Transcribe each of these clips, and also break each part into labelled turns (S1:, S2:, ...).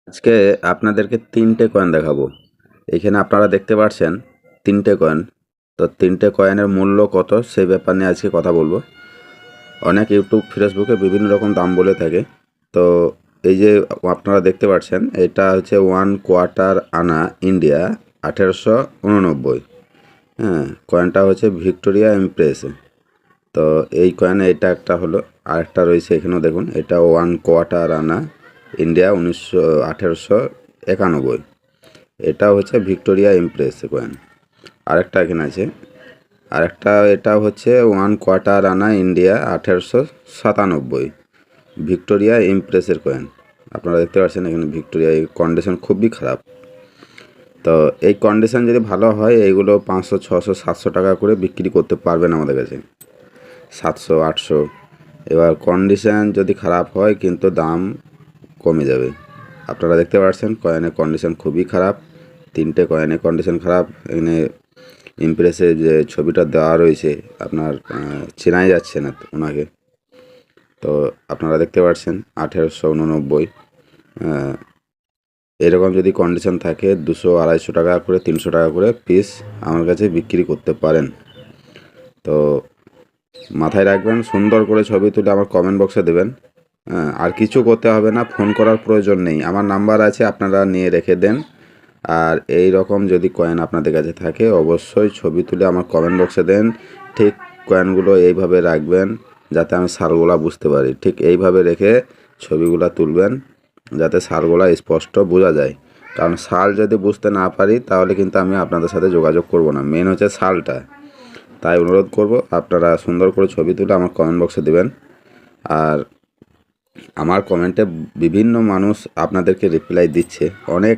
S1: আজকে আপনাদেরকে 3টে কয়েন দেখাবো। এখানে আপনারা দেখতে পাচ্ছেন 3টে কয়েন। তো 3টে কয়েনের মূল্য কত সেই ব্যাপার নিয়ে আজকে কথা বলবো। অনেক ইউটিউব ফেসবুকে বিভিন্ন রকম দাম বলে থাকে। তো এই যে আপনারা দেখতে পাচ্ছেন এটা হচ্ছে 1/4 আনা ইন্ডিয়া 1889। হ্যাঁ, কয়েনটা হচ্ছে ভিক্টোরিয়া এমপ্রেস। তো এই কয়েন এটা একটা হলো, আরেকটা রয়েছে এখানেও দেখুন, এটা 1/4 আনা ইন্ডিয়া 1891। এটা হচ্ছে ভিক্টোরিয়া এমপ্রেস কয়েন। আরেকটা এখানে আছে, আরেকটা এটা হচ্ছে 1/4 আনা ইন্ডিয়া 1897 ভিক্টোরিয়া এমপ্রেসের কয়েন। আপনারা দেখতে পাচ্ছেন এখানে ভিক্টোরিয়া, এই কন্ডিশন খুবই খারাপ। তো এই কন্ডিশন যদি ভালো হয় এইগুলো 500, 600, 700 টাকা করে বিক্রি করতে পারবেন আমাদের কাছে, 700, 800। এবার কন্ডিশন যদি খারাপ হয় কিন্তু দাম কমে যাবে। আপনারা দেখতে পাচ্ছেন কয়েনের কন্ডিশন খুবই খারাপ, 3টে কয়েনের কন্ডিশন খারাপ। এখানে ইমপ্রেসে যে ছবিটা দেওয়া রয়েছে আপনার চেনাই যাচ্ছে না ওনাকে। তো আপনারা দেখতে পাচ্ছেন 1889। এরকম যদি কন্ডিশন থাকে 200, 250 টাকা করে, 300 টাকা করে পিস আমার কাছে বিক্রি করতে পারেন। তো মাথায় রাখবেন, সুন্দর করে ছবি তুলে আমার কমেন্ট বক্সে দেবেন। আর কিছু করতে হবে না, ফোন করার প্রয়োজন নেই, আমার নাম্বার আছে, আপনারা নিয়ে রেখে দেন। আর এই রকম যদি কয়েন আপনাদের কাছে থাকে অবশ্যই ছবি তুলে আমার কমেন্ট বক্সে দেন। ঠিক কয়েনগুলো এইভাবে রাখবেন যাতে আমি সালগুলা বুঝতে পারি, ঠিক এইভাবে রেখে ছবিগুলা তুলবেন যাতে সালগুলা স্পষ্ট বোঝা যায়। কারণ সাল যদি বুঝতে না পারি তাহলে কিন্তু আমি আপনাদের সাথে যোগাযোগ করব না, মেন হচ্ছে সালটা। তাই অনুরোধ করব আপনারা সুন্দর করে ছবি তুলে আমার কমেন্ট বক্সে দেবেন। আর আমার কমেন্টে বিভিন্ন মানুষ আপনাদেরকে রিপ্লাই দিচ্ছে, অনেক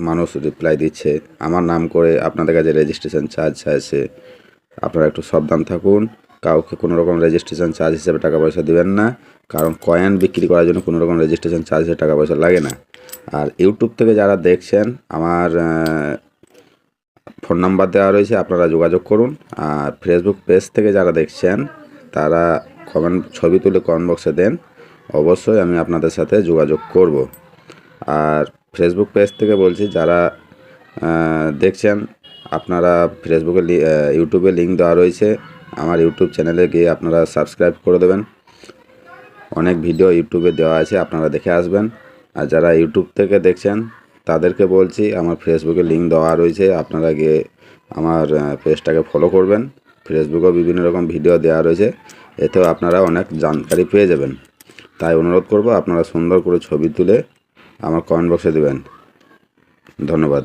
S1: মানুষ রিপ্লাই দিচ্ছে আমার নাম করে, আপনাদের কাছে রেজিস্ট্রেশন চার্জ চাইছে। আপনারা একটু সাবধান থাকুন, কাউকে কোনো রকম রেজিস্ট্রেশন চার্জ হিসেবে টাকা পয়সা দিবেন না, কারণ কয়েন বিক্রি করার জন্য কোনো রকম রেজিস্ট্রেশন চার্জ হিসেবে টাকা পয়সা লাগে না। আর ইউটিউব থেকে যারা দেখছেন আমার ফোন নাম্বার দেওয়া রয়েছে, আপনারা যোগাযোগ করুন। আর ফেসবুক পেজ থেকে যারা দেখছেন তারা কমেন্ট ছবি তুলে কমেন্ট বক্সে দেন, অবশ্যই আমি আপনাদের সাথে যোগাযোগ করব। আর ফেসবুক পেজ থেকে বলছি, যারা দেখছেন আপনারা ফেসবুকে ইউটিউবে লিঙ্ক দেওয়া রয়েছে, আমার ইউটিউব চ্যানেলে গিয়ে আপনারা সাবস্ক্রাইব করে দেবেন। অনেক ভিডিও ইউটিউবে দেওয়া আছে, আপনারা দেখে আসবেন। আর যারা ইউটিউব থেকে দেখছেন তাদেরকে বলছি আমার ফেসবুকে লিঙ্ক দেওয়া রয়েছে, আপনারা গিয়ে আমার পেজটাকে ফলো করবেন। ফেসবুকেও বিভিন্ন রকম ভিডিও দেওয়া রয়েছে, এতেও আপনারা অনেক জানকারি পেয়ে যাবেন। তাই অনুরোধ করব আপনারা সুন্দর করে ছবি তুলে আমার কমেন্ট বক্সে দেবেন। ধন্যবাদ।